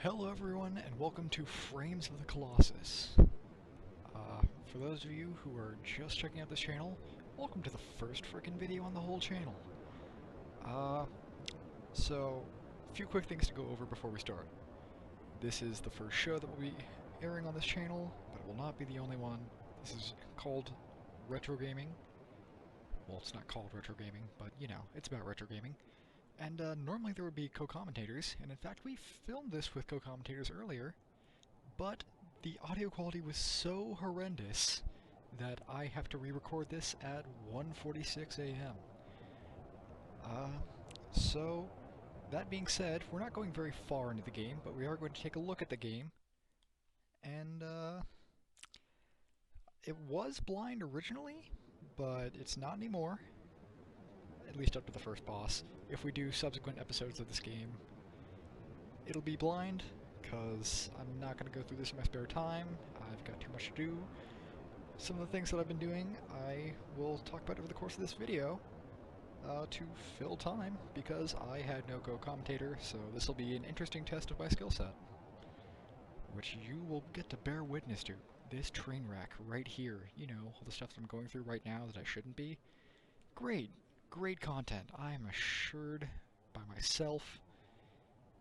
Hello everyone, and welcome to Frames of the Colossus. For those of you who are just checking out this channel, welcome to the first frickin' video on the whole channel. So, a few quick things to go over before we start. This is the first show that will be airing on this channel, but it will not be the only one. This is called Retro Gaming. Well, it's not called Retro Gaming, but you know, it's about retro gaming. And normally there would be co-commentators, and in fact we filmed this with co-commentators earlier, but the audio quality was so horrendous that I have to re-record this at 1:46 a.m. So, that being said, we're not going very far into the game, but we are going to take a look at the game, and it was blind originally, but it's not anymore. At least up to the first boss. If we do subsequent episodes of this game, it'll be blind, because I'm not going to go through this in my spare time. I've got too much to do. Some of the things that I've been doing, I will talk about over the course of this video to fill time, because I had no co-commentator, so this will be an interesting test of my skill set, which you will get to bear witness to. This train wreck right here, you know, all the stuff that I'm going through right now that I shouldn't be. Great content. I am assured by myself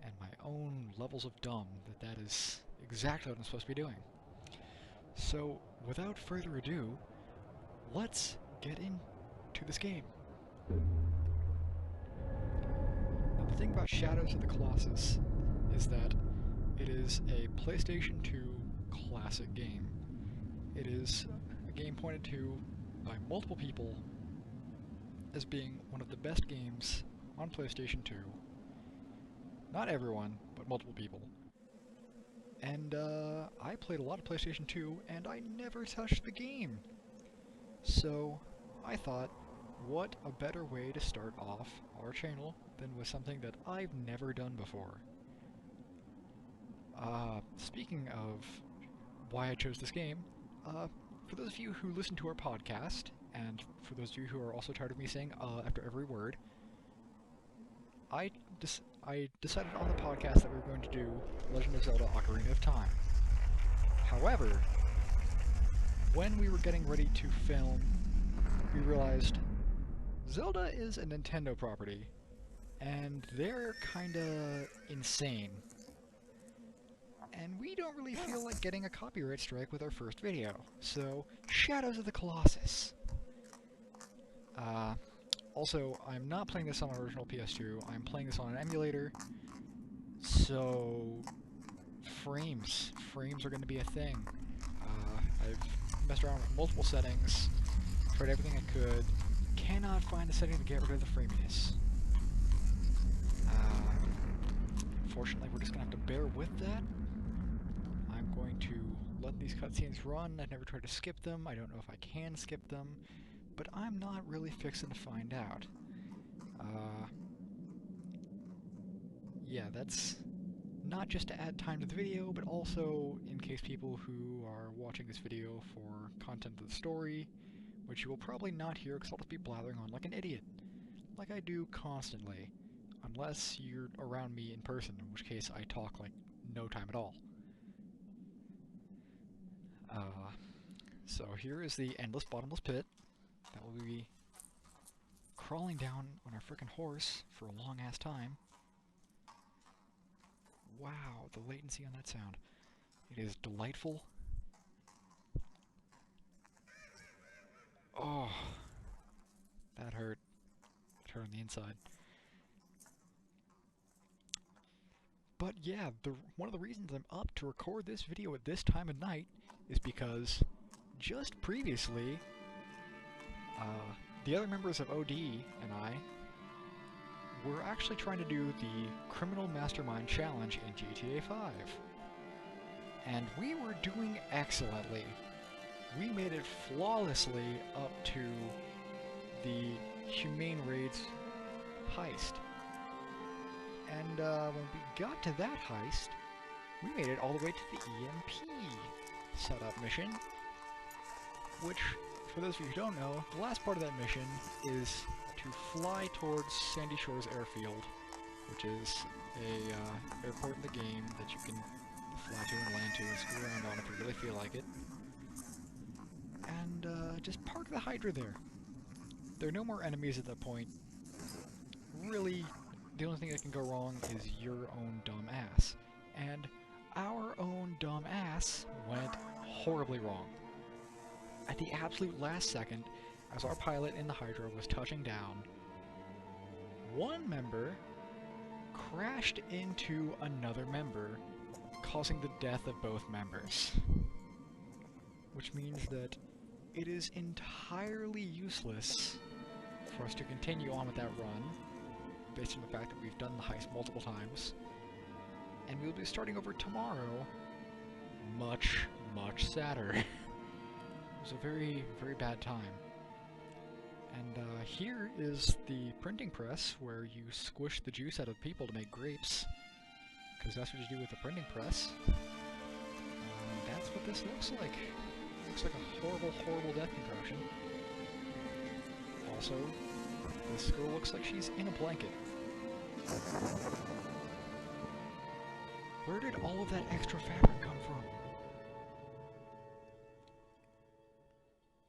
and my own levels of dumb that that is exactly what I'm supposed to be doing. So, without further ado, let's get into this game. Now, the thing about Shadows of the Colossus is that it is a PlayStation 2 classic game. It is a game pointed to by multiple people as being one of the best games on PlayStation 2. Not everyone, but multiple people. And I played a lot of PlayStation 2, and I never touched the game. So I thought, what a better way to start off our channel than with something that I've never done before. Speaking of why I chose this game, for those of you who listen to our podcast, and for those of you who are also tired of me saying after every word, I decided on the podcast that we were going to do Legend of Zelda Ocarina of Time. However, when we were getting ready to film, we realized Zelda is a Nintendo property, and they're kinda insane. And we don't really feel like getting a copyright strike with our first video, so Shadows of the Colossus. Also, I'm not playing this on an original PS2, I'm playing this on an emulator, so frames are going to be a thing. I've messed around with multiple settings, tried everything I could, cannot find a setting to get rid of the framiness. Unfortunately, we're just going to have to bear with that. I'm going to let these cutscenes run. I've never tried to skip them. I don't know if I can skip them, but I'm not really fixing to find out. Yeah, that's not just to add time to the video, but also in case people who are watching this video for content of the story, which you will probably not hear because I'll just be blathering on like an idiot, like I do constantly, unless you're around me in person, in which case I talk like no time at all. So here is the endless bottomless pit that will be crawling down on our frickin' horse for a long-ass time. Wow, the latency on that sound. It is delightful. Oh, that hurt. It hurt on the inside. But yeah, one of the reasons I'm up to record this video at this time of night is because just previously, the other members of OD and I were actually trying to do the Criminal Mastermind Challenge in GTA 5. And we were doing excellently. We made it flawlessly up to the Humane Raids heist. And when we got to that heist, we made it all the way to the EMP setup mission, which, for those of you who don't know, the last part of that mission is to fly towards Sandy Shores Airfield, which is a airport in the game that you can fly to and land to and screw around on if you really feel like it. And just park the Hydra there. There are no more enemies at that point. Really, the only thing that can go wrong is your own dumb ass. And our own dumb ass went horribly wrong. At the absolute last second, as our pilot in the Hydra was touching down, one member crashed into another member, causing the death of both members. Which means that it is entirely useless for us to continue on with that run, based on the fact that we've done the heist multiple times, and we'll be starting over tomorrow, much, much sadder. It was a very, very bad time. And here is the printing press, where you squish the juice out of people to make grapes, because that's what you do with the printing press. That's what this looks like. Looks like a horrible, horrible death contraption. Also, this girl looks like she's in a blanket. Where did all of that extra fabric come from?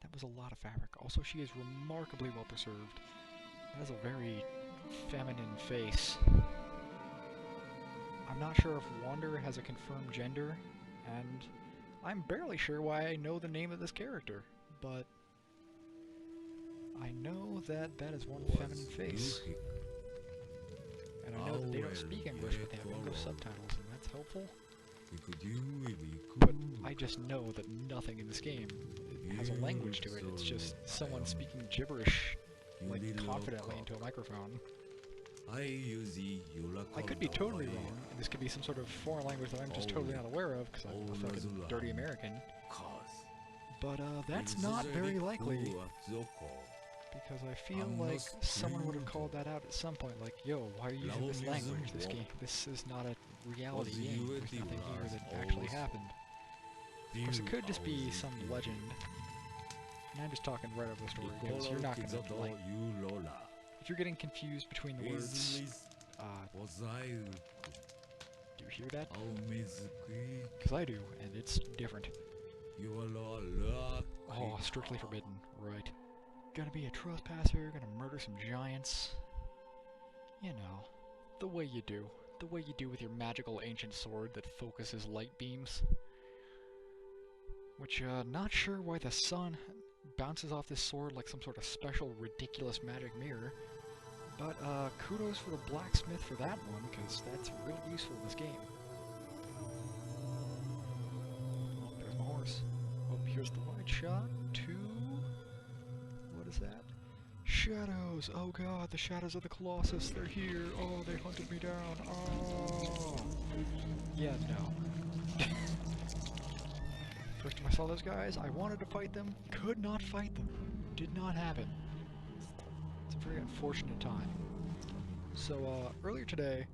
That was a lot of fabric. Also, she is remarkably well preserved. That has a very feminine face. I'm not sure if Wander has a confirmed gender, and I'm barely sure why I know the name of this character, but I know that that is one feminine face. And I know that they don't speak English, but they have English subtitles, and that's helpful. But I just know that nothing in this game has a language to it. It's just someone speaking gibberish, like, confidently into a microphone. I could be totally wrong, and this could be some sort of foreign language that I'm just totally not aware of, because I'm a fucking dirty American. But that's not very likely, because I feel like someone would have called that out at some point, like, yo, why are you using this language? This is not a reality game. There's nothing here that actually happened. Of course, it could just be some legend. And I'm just talking right over the story, because you're not gonna, like, if you're getting confused between the words, do you hear that? Because I do, and it's different. Oh, strictly forbidden, right. Gonna be a trespasser, gonna murder some giants. You know, the way you do. The way you do with your magical ancient sword that focuses light beams. Which, not sure why the sun bounces off this sword like some sort of special ridiculous magic mirror. But, kudos for the blacksmith for that one, because that's real useful in this game. Oh, there's my horse. Oh, here's the wide shot. What is that? Shadows! Oh god, the shadows of the Colossus, they're here! Oh, they hunted me down! Oh! Yeah, no. First time I saw those guys, I wanted to fight them, could not fight them. Did not have it. It's a very unfortunate time. So, earlier today,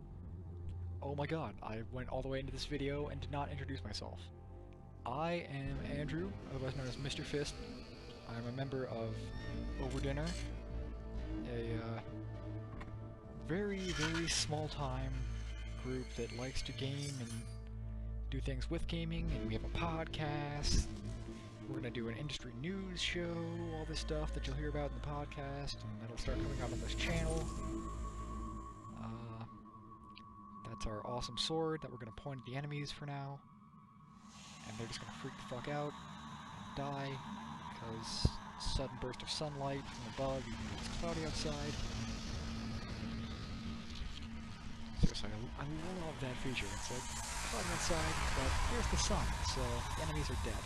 oh my god, I went all the way into this video and did not introduce myself. I am Andrew, otherwise known as Mr. Fist. I'm a member of Over Dinner, a very, very small-time group that likes to game and do things with gaming, and we have a podcast. We're going to do an industry news show, all this stuff that you'll hear about in the podcast, and that'll start coming out on this channel. That's our awesome sword that we're going to point at the enemies for now, and they're just going to freak the fuck out and die, because sudden burst of sunlight from above, even though it's cloudy outside. Seriously, I love that feature. It's like cloudy outside, but here's the sun, so the enemies are dead.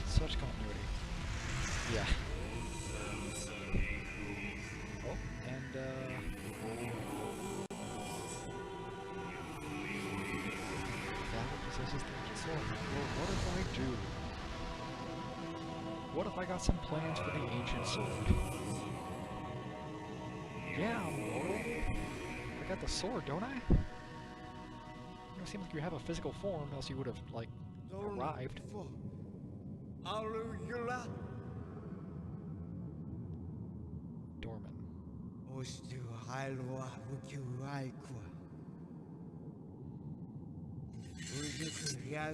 Such continuity. Yeah. Oh, and that possesses the ancient sword. Well, what if I do? What if I got some plans for the ancient sword? Yeah, I'm mortal. I got the sword, don't I? You don't seem like you have a physical form, else you would have, like, arrived. Dorman.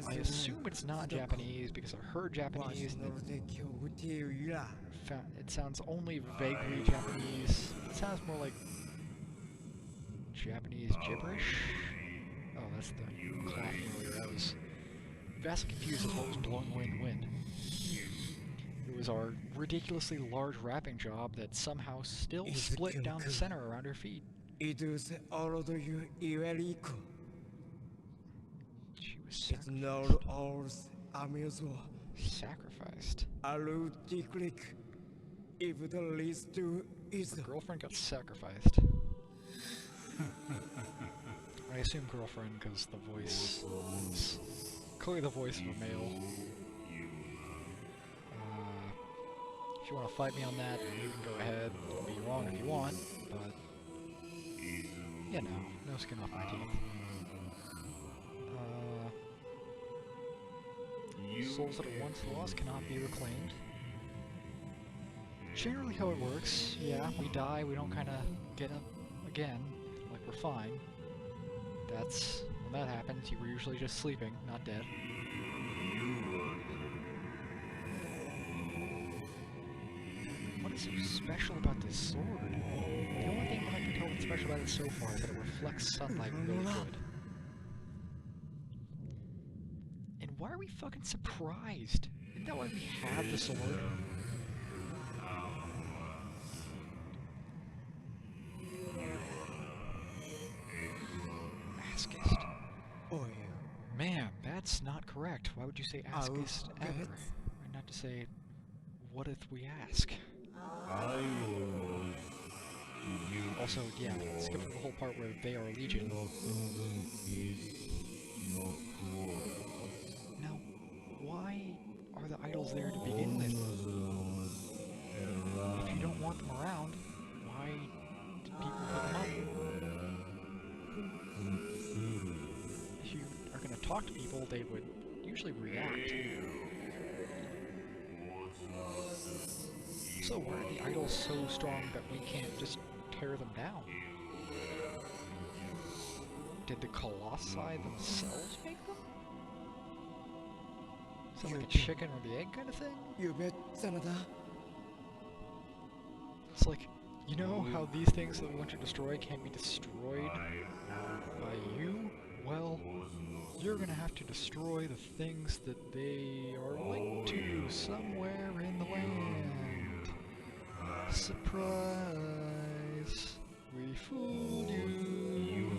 I assume it's not Japanese because I heard Japanese and it sounds only vaguely Japanese. It sounds more like Japanese gibberish. Oh, that's the clap earlier. I was vastly confused as what was blowing away in the wind. It was our ridiculously large wrapping job that somehow still split down the center around her feet. She was sacrificed. Her girlfriend got sacrificed. I assume girlfriend because the voice is clearly the voice of a male. If you want to fight me on that, you can go ahead and be wrong if you want, but you know, no skin off my teeth. Souls that are once lost cannot be reclaimed. Generally how it works, yeah, we die, we don't kind of get up again, like we're fine. When that happens, you were usually just sleeping, not dead. What is so special about this sword? The only thing that I can tell that's special about it so far is that it reflects sunlight really good. And why are we fucking surprised? Isn't that why we have the sword? Askist. Man, that's not correct. Why would you say askist ever? Why not to say, what if we ask? Also, yeah, skip the whole part where they are legion. Now, why are the idols there to begin with? If you don't want them around, why did people put them up? If you are going to talk to people, they would usually react. So why are the idols so strong that we can't just tear them down? Did the Colossi themselves make them? Is that like a chicken or the egg kind of thing? It's like, you know how these things that we want to destroy can't be destroyed by you? Well, you're gonna have to destroy the things that they are linked to somewhere in the land. Surprise! We fooled you!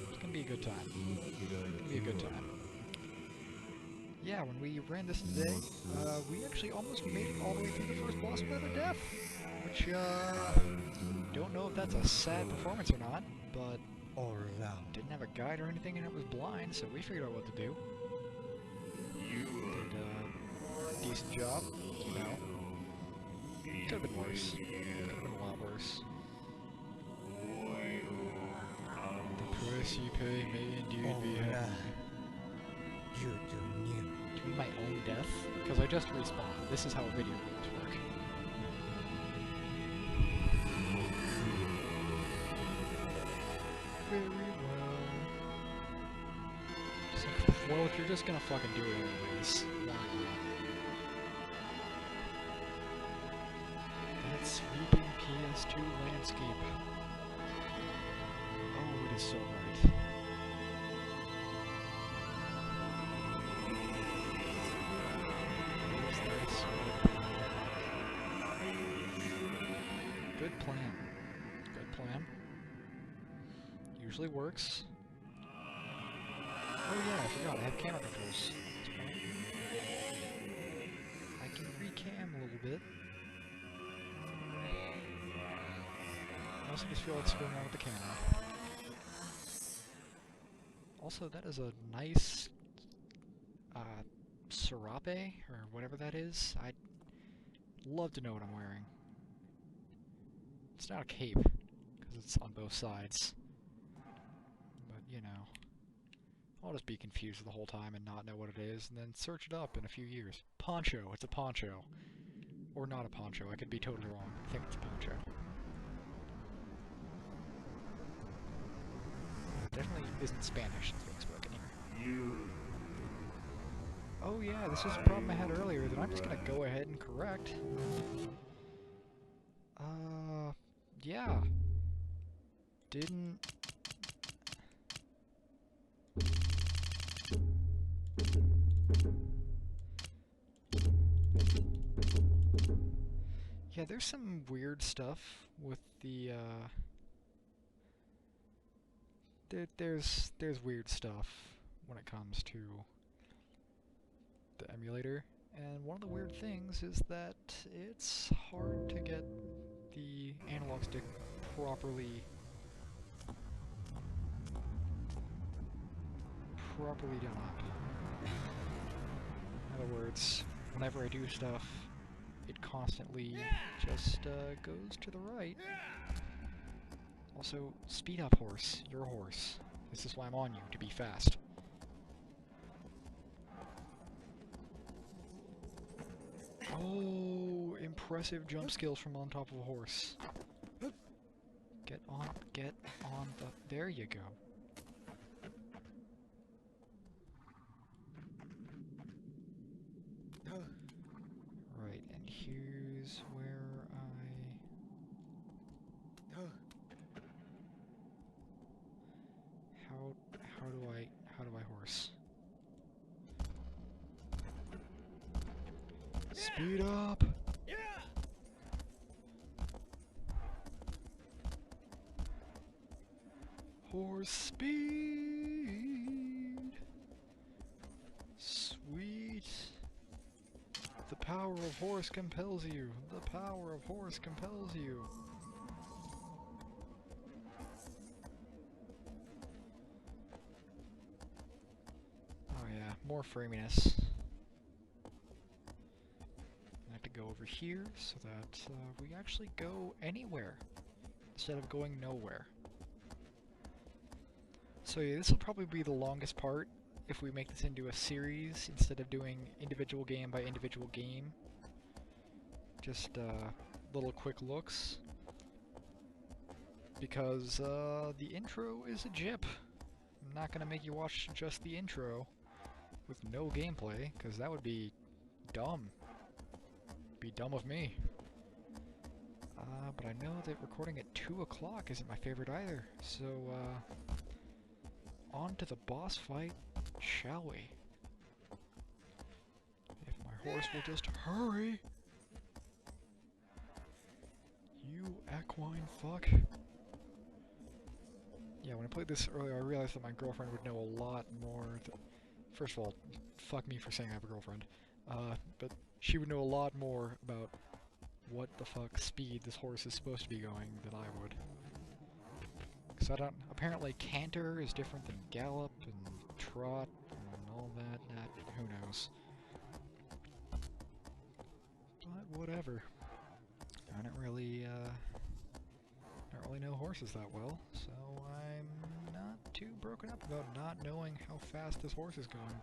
It's gonna be a good time. It's gonna be a good time. Yeah, when we ran this today, we actually almost made it all the way through the first boss without a death. Which, don't know if that's a sad performance or not, but didn't have a guide or anything and it was blind, so we figured out what to do. Did a decent job, you know. Could have been worse. Could have been a lot worse. The price you pay may indeed be heavy. To be my own death? Because I just respawned. This is how video games work. Very well. So, well, if you're just gonna fucking do it anyways, why not? That sweeping PS2 landscape. Oh, it is so right. Good plan. Good plan. Usually works. Oh yeah, I forgot, I have camera controls. I can re-cam a little bit. I also just feel like screwing around with the camera. Also, that is a nice serape, or whatever that is. I'd love to know what I'm wearing. It's not a cape, because it's on both sides. But you know, I'll just be confused the whole time and not know what it is, and then search it up in a few years. Poncho, it's a poncho. Or not a poncho, I could be totally wrong. I think it's a poncho. Definitely isn't Spanish that's being spoken here. Oh yeah, this was a problem I had earlier that I'm just gonna go ahead and correct. Yeah. Didn't... Yeah, there's some weird stuff with the, there's weird stuff when it comes to the emulator, and one of the weird things is that it's hard to get the analog stick properly done up. In other words, whenever I do stuff, it constantly just goes to the right. Also, speed up, horse. You're a horse. This is why I'm on you, to be fast. Oh, impressive jump skills from on top of a horse. Get on the... There you go. Right, and here's where how do I horse? Speed up! Horse speed! Sweet! The power of horse compels you! The power of horse compels you! Oh yeah, more framiness. I have to go over here so that we actually go anywhere instead of going nowhere. So yeah, this will probably be the longest part if we make this into a series instead of doing individual game by individual game. Just little quick looks. Because the intro is a jip. I'm not gonna make you watch just the intro with no gameplay, because that would be dumb. Be dumb of me. But I know that recording at 2 o'clock isn't my favorite either, so on to the boss fight, shall we? If my horse will just hurry! You equine fuck. Yeah, when I played this earlier, I realized that my girlfriend would know a lot more. First of all, fuck me for saying I have a girlfriend. But she would know a lot more about what the fuck speed this horse is supposed to be going than I would. Because I don't... Apparently canter is different than gallop and trot and all that. Who knows? But whatever. I don't really know horses that well, so I'm not too broken up about not knowing how fast this horse is going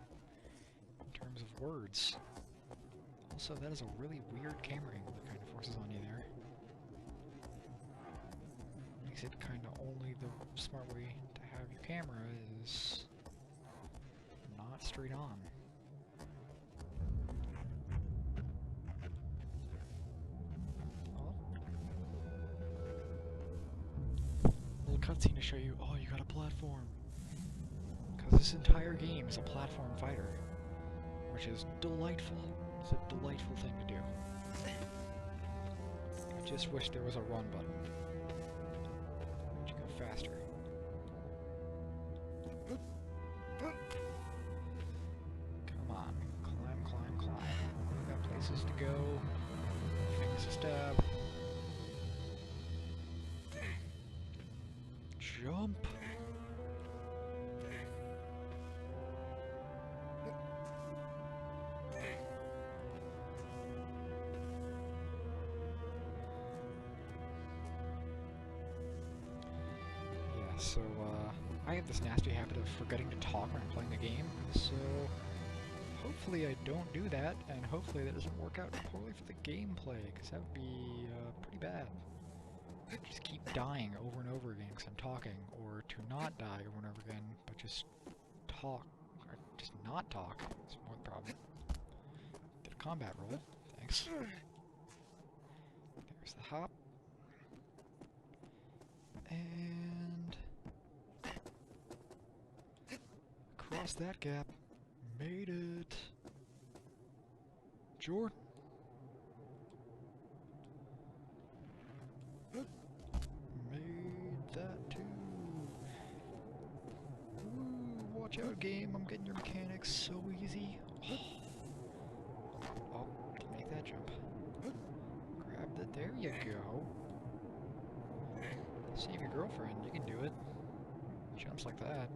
in terms of words. Also, that is a really weird camera angle that kind of forces on you there. Makes it kind of only the smart way to have your camera is not straight on. Cutscene to show you, oh, you got a platform. Because this entire game is a platform fighter, which is delightful. It's a delightful thing to do. I just wish there was a run button. Would you go faster? Come on, climb, climb, climb. We got places to go, things to stab. Jump! Yeah, so, I have this nasty habit of forgetting to talk when I'm playing a game, so hopefully I don't do that, and hopefully that doesn't work out poorly for the gameplay, because that would be pretty bad. Just keep dying over and over again because I'm talking, or to not die over and over again, but just talk, or just not talk. It's more the problem. Did a combat roll. Thanks. There's the hop. And across that gap. Made it. Jordan. Made that too. Ooh, watch out, game. I'm getting your mechanics so easy. Oh, didn't make that jump. Grabbed it. There you go. Save your girlfriend. You can do it. Jumps like that.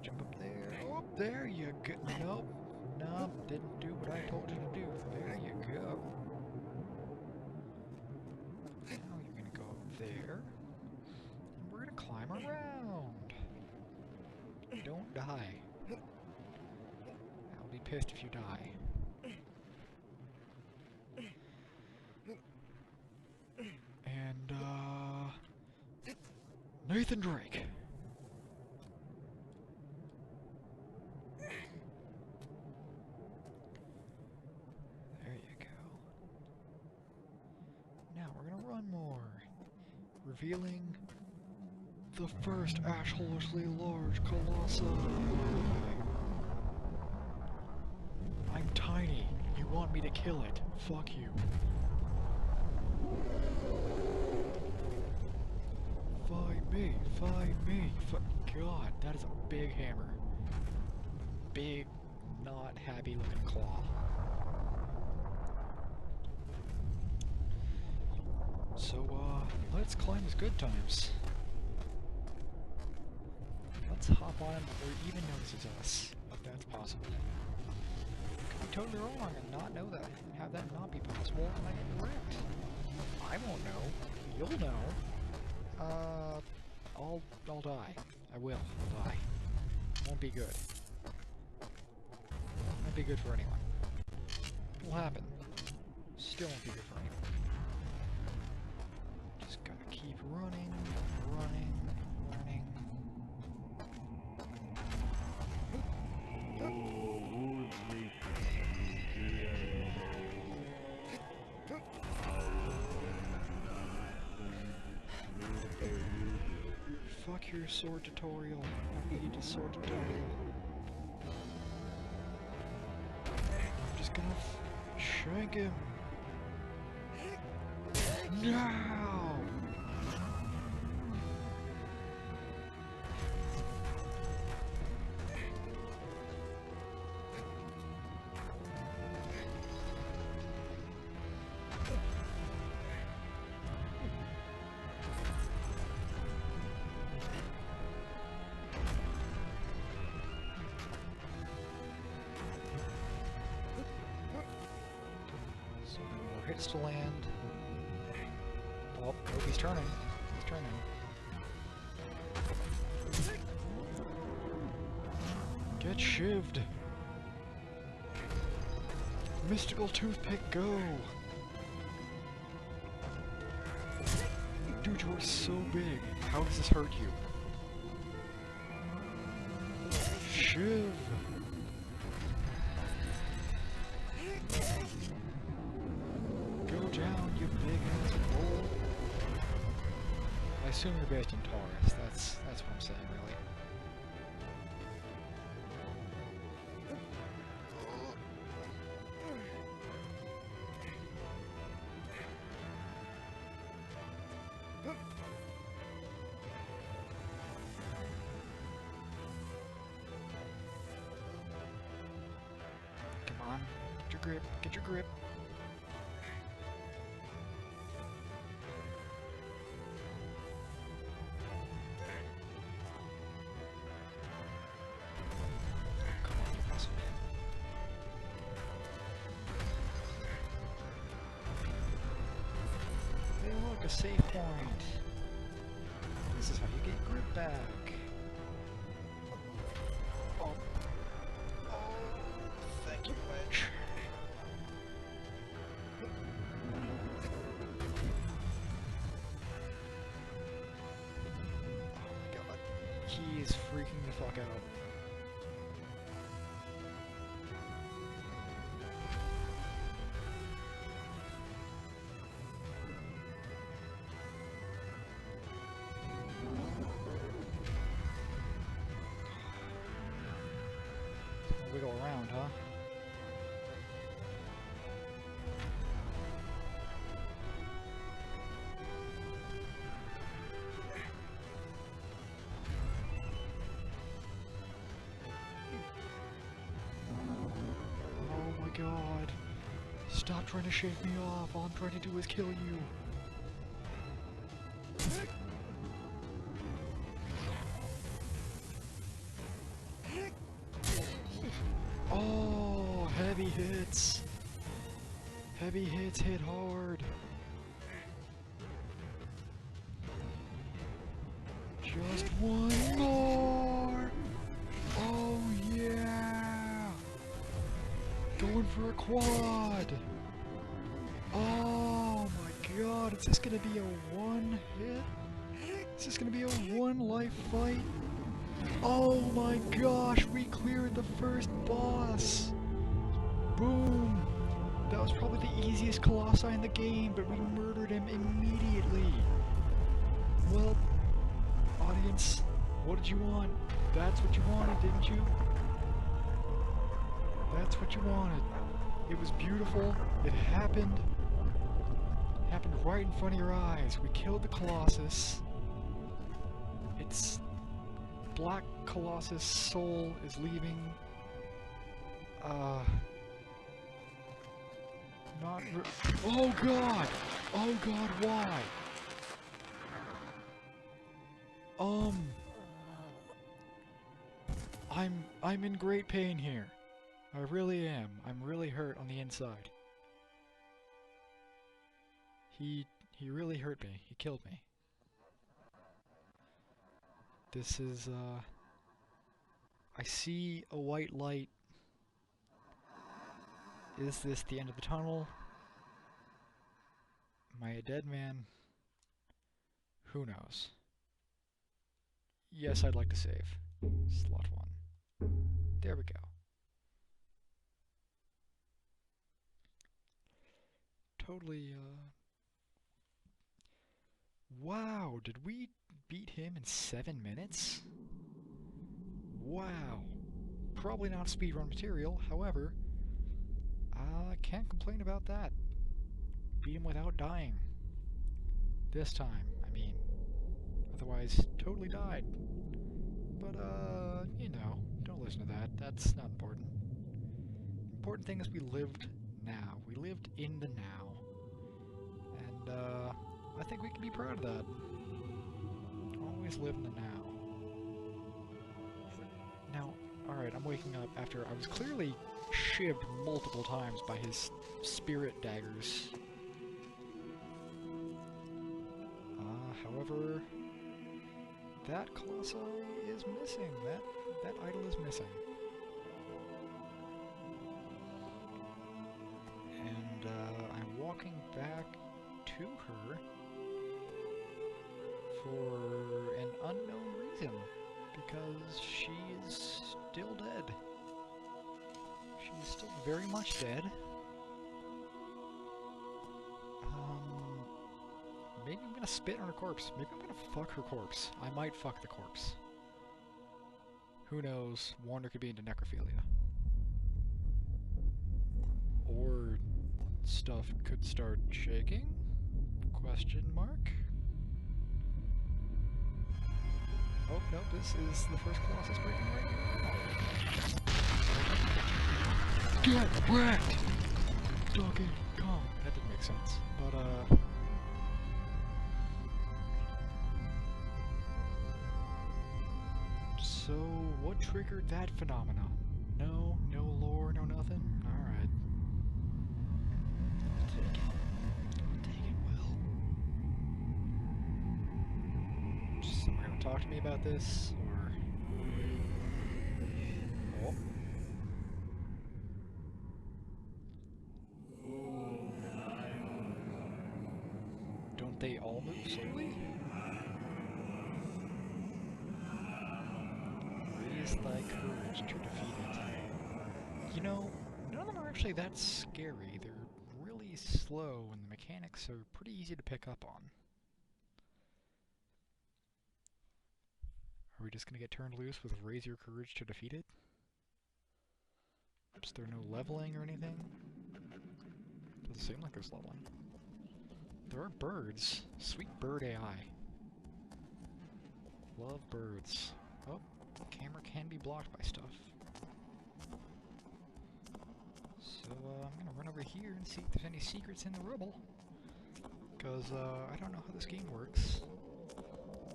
Jump up there. Oh, there you go. Nope. Nope. Didn't do what I told you to do. There you go. Now you're gonna go up there. And we're gonna climb around. Don't die. I'll be pissed if you die. And, Nathan Drake. There you go. Now we're gonna run more. Revealing the first ashlessly large Colossus. I'm tiny. You want me to kill it? Fuck you. Fight me, fight me. God, that is a big hammer. Big, not happy looking claw. So, let's climb his good times. Let's hop on him before he even notices us, if that's possible. Could be totally wrong and not know that, and have that not be possible, and I get wrecked. I won't know. You'll know. I'll die. I will. I'll die. Won't be good. Won't be good for anyone. It'll happen. Still won't be good for anyone. Just gotta keep running, running, running. Fuck your sword tutorial. I need a sword tutorial. I'm just gonna shank him. No! Hits to land. Oh, nope, he's turning. He's turning. Get shivved. Mystical toothpick, go. Dude, you are so big. How does this hurt you? Shiv. Down, you big ass bull. I assume you're based in Taurus. That's what I'm saying, really. Come on, get your grip, get your grip. A save point. This is how you get back. Oh. Oh, thank you, Wedge. Oh my god. He is freaking the fuck out. Wiggle around, huh? Oh my god. Stop trying to shake me off. All I'm trying to do is kill you. Oh, heavy hits. Heavy hits hit hard. Just one more. Oh yeah. Going for a quad. Oh my god, is this gonna be a one hit? Is this gonna be a one life fight? Oh my gosh, we cleared the first boss! Boom! That was probably the easiest Colossi in the game, but we murdered him immediately! Well, audience, what did you want? That's what you wanted, didn't you? That's what you wanted. It was beautiful, it happened. It happened right in front of your eyes. We killed the Colossus. Its Black Colossus soul is leaving. Not oh god! Oh god, why? I'm in great pain here. I really am. I'm really hurt on the inside. He really hurt me. He killed me. This is, I see a white light. Is this the end of the tunnel? Am I a dead man? Who knows? Yes, I'd like to save. Slot 1. There we go. Totally, wow, did we beat him in 7 minutes? Wow. Probably not speedrun material, however, I can't complain about that. Beat him without dying. This time, I mean. Otherwise, totally died. But, you know, don't listen to that. That's not important. Important thing is we lived now. We lived in the now. And, I think we can be proud of that. Always live in the now. Now, alright, I'm waking up after I was clearly shivved multiple times by his spirit daggers. However, that Colossi is missing. That idol is missing. And, I'm walking back to her for an unknown reason, because she is still dead. She's still very much dead. Maybe I'm gonna spit on her corpse. Maybe I'm gonna fuck her corpse. I might fuck the corpse. Who knows? Warner could be into necrophilia. Or stuff could start shaking? Question mark? Oh, no, this is the first Colossus breaking right now. Get wrecked! Donkey Kong. That didn't make sense. But, so, what triggered that phenomenon? No lore, no nothing? Alright. Take it. Take it well. Somewhere want to talk to me about this, or... Oh. Don't they all move slowly? Raise thy courage to defeat it. You know, none of them are actually that scary. They're really slow, and the mechanics are pretty easy to pick up on. Are we just gonna get turned loose with raise your courage to defeat it? Is there no leveling or anything? Doesn't seem like there's leveling. There are birds. Sweet bird AI. Love birds. Oh, the camera can be blocked by stuff. So, I'm gonna run over here and see if there's any secrets in the rubble. Because, I don't know how this game works.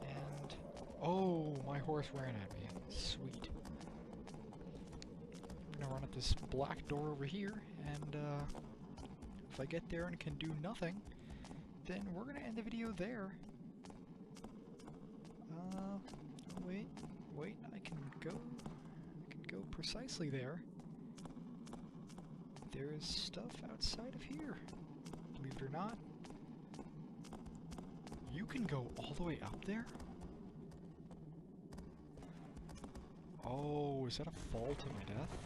And... oh, my horse ran at me. Sweet. I'm gonna run at this black door over here, and, if I get there and can do nothing, then we're gonna end the video there. Wait, I can go precisely there. There is stuff outside of here. Believe it or not. You can go all the way up there? Oh, is that a fall to my death?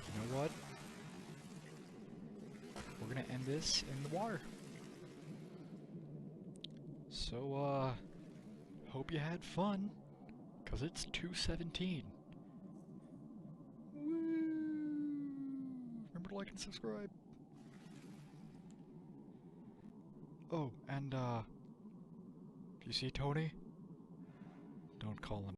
You know what? We're gonna end this in the water. So, hope you had fun, 'cause it's 2:17. Woo! Remember to like and subscribe. Oh, and, if you see Tony, don't call him.